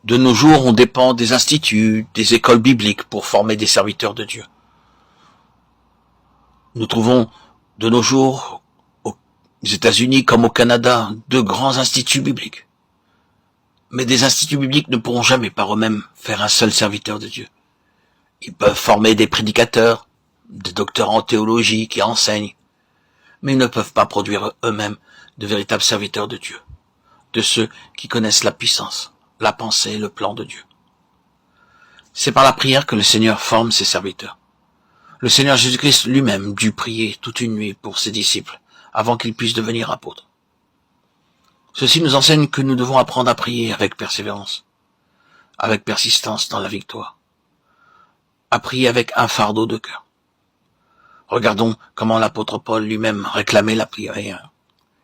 De nos jours, on dépend des instituts, des écoles bibliques pour former des serviteurs de Dieu. Nous trouvons de nos jours, aux États-Unis comme au Canada, de grands instituts bibliques. Mais des instituts bibliques ne pourront jamais par eux-mêmes faire un seul serviteur de Dieu. Ils peuvent former des prédicateurs, des docteurs en théologie qui enseignent, mais ils ne peuvent pas produire eux-mêmes de véritables serviteurs de Dieu, de ceux qui connaissent la puissance, la pensée et le plan de Dieu. C'est par la prière que le Seigneur forme ses serviteurs. Le Seigneur Jésus-Christ lui-même dut prier toute une nuit pour ses disciples, avant qu'ils puissent devenir apôtres. Ceci nous enseigne que nous devons apprendre à prier avec persévérance, avec persistance dans la victoire, à prier avec un fardeau de cœur. Regardons comment l'apôtre Paul lui-même réclamait la prière.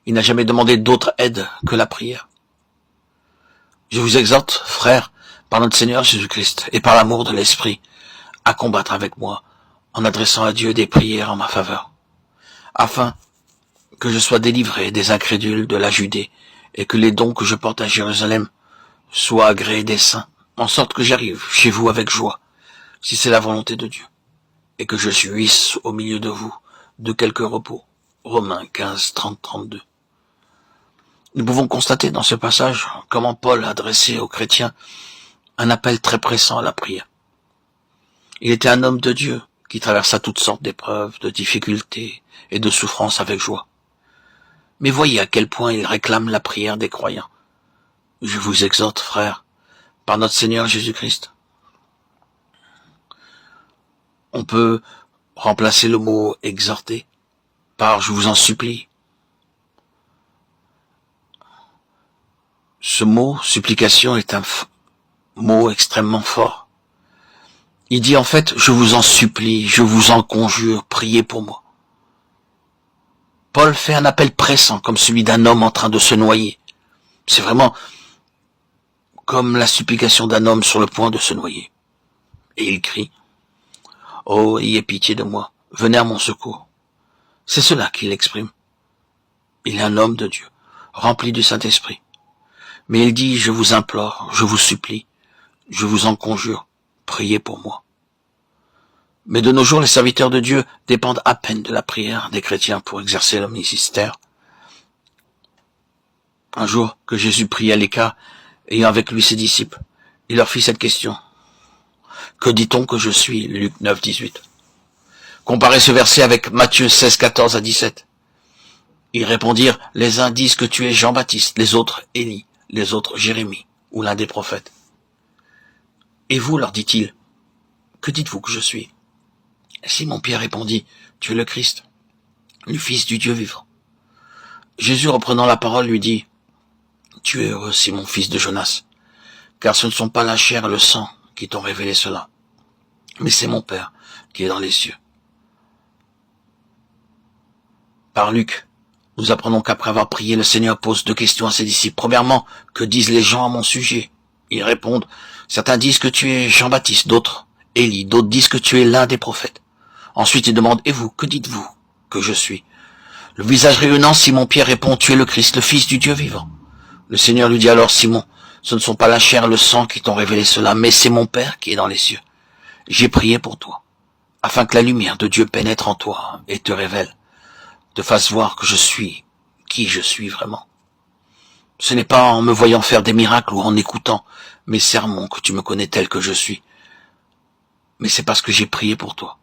Il n'a jamais demandé d'autre aide que la prière. Je vous exhorte, frères, par notre Seigneur Jésus-Christ et par l'amour de l'Esprit, à combattre avec moi en adressant à Dieu des prières en ma faveur, afin que je sois délivré des incrédules de la Judée et que les dons que je porte à Jérusalem soient agréés des saints, en sorte que j'arrive chez vous avec joie, si c'est la volonté de Dieu, et que je jouisse au milieu de vous de quelque repos. Romains 15, 30, 32. Nous pouvons constater dans ce passage comment Paul adressait aux chrétiens un appel très pressant à la prière. Il était un homme de Dieu qui traversa toutes sortes d'épreuves, de difficultés et de souffrances avec joie. Mais voyez à quel point il réclame la prière des croyants. Je vous exhorte, frères, par notre Seigneur Jésus-Christ. On peut remplacer le mot exhorter par je vous en supplie. Ce mot supplication est un mot extrêmement fort. Il dit en fait je vous en supplie, je vous en conjure, priez pour moi. Paul fait un appel pressant comme celui d'un homme en train de se noyer. C'est vraiment comme la supplication d'un homme sur le point de se noyer. Et il crie « Oh, ayez pitié de moi, venez à mon secours ». C'est cela qu'il exprime. Il est un homme de Dieu, rempli du Saint-Esprit. Mais il dit « Je vous implore, je vous supplie, je vous en conjure, priez pour moi ». Mais de nos jours, les serviteurs de Dieu dépendent à peine de la prière des chrétiens pour exercer leur ministère. Un jour que Jésus prit à l'écart, ayant avec lui ses disciples, il leur fit cette question. Que dit-on que je suis? Luc 9, 18. Comparez ce verset avec Matthieu 16, 14 à 17. Ils répondirent, les uns disent que tu es Jean-Baptiste, les autres Élie, les autres Jérémie, ou l'un des prophètes. Et vous, leur dit-il, que dites-vous que je suis? Simon-Pierre répondit, tu es le Christ, le Fils du Dieu vivant. Jésus, reprenant la parole, lui dit, tu es heureux, Simon, fils de Jonas, car ce ne sont pas la chair et le sang qui t'ont révélé cela, mais c'est mon Père qui est dans les cieux. Par Luc, nous apprenons qu'après avoir prié, le Seigneur pose deux questions à ses disciples. Premièrement, que disent les gens à mon sujet? Ils répondent, certains disent que tu es Jean-Baptiste, d'autres Élie, d'autres disent que tu es l'un des prophètes. Ensuite, il demande, et vous, que dites-vous que je suis? Le visage rayonnant, Simon-Pierre répond, tu es le Christ, le Fils du Dieu vivant. Le Seigneur lui dit alors, Simon, ce ne sont pas la chair et le sang qui t'ont révélé cela, mais c'est mon Père qui est dans les cieux. J'ai prié pour toi, afin que la lumière de Dieu pénètre en toi et te révèle, te fasse voir que je suis qui je suis vraiment. Ce n'est pas en me voyant faire des miracles ou en écoutant mes sermons que tu me connais tel que je suis, mais c'est parce que j'ai prié pour toi,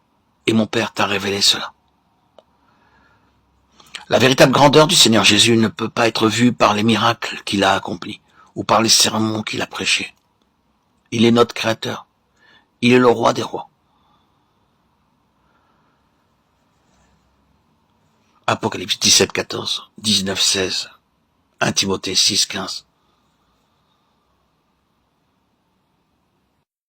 et mon Père t'a révélé cela. La véritable grandeur du Seigneur Jésus ne peut pas être vue par les miracles qu'il a accomplis, ou par les sermons qu'il a prêchés. Il est notre Créateur, il est le Roi des rois. Apocalypse 17, 14, 19, 16, 1 Timothée 6, 15.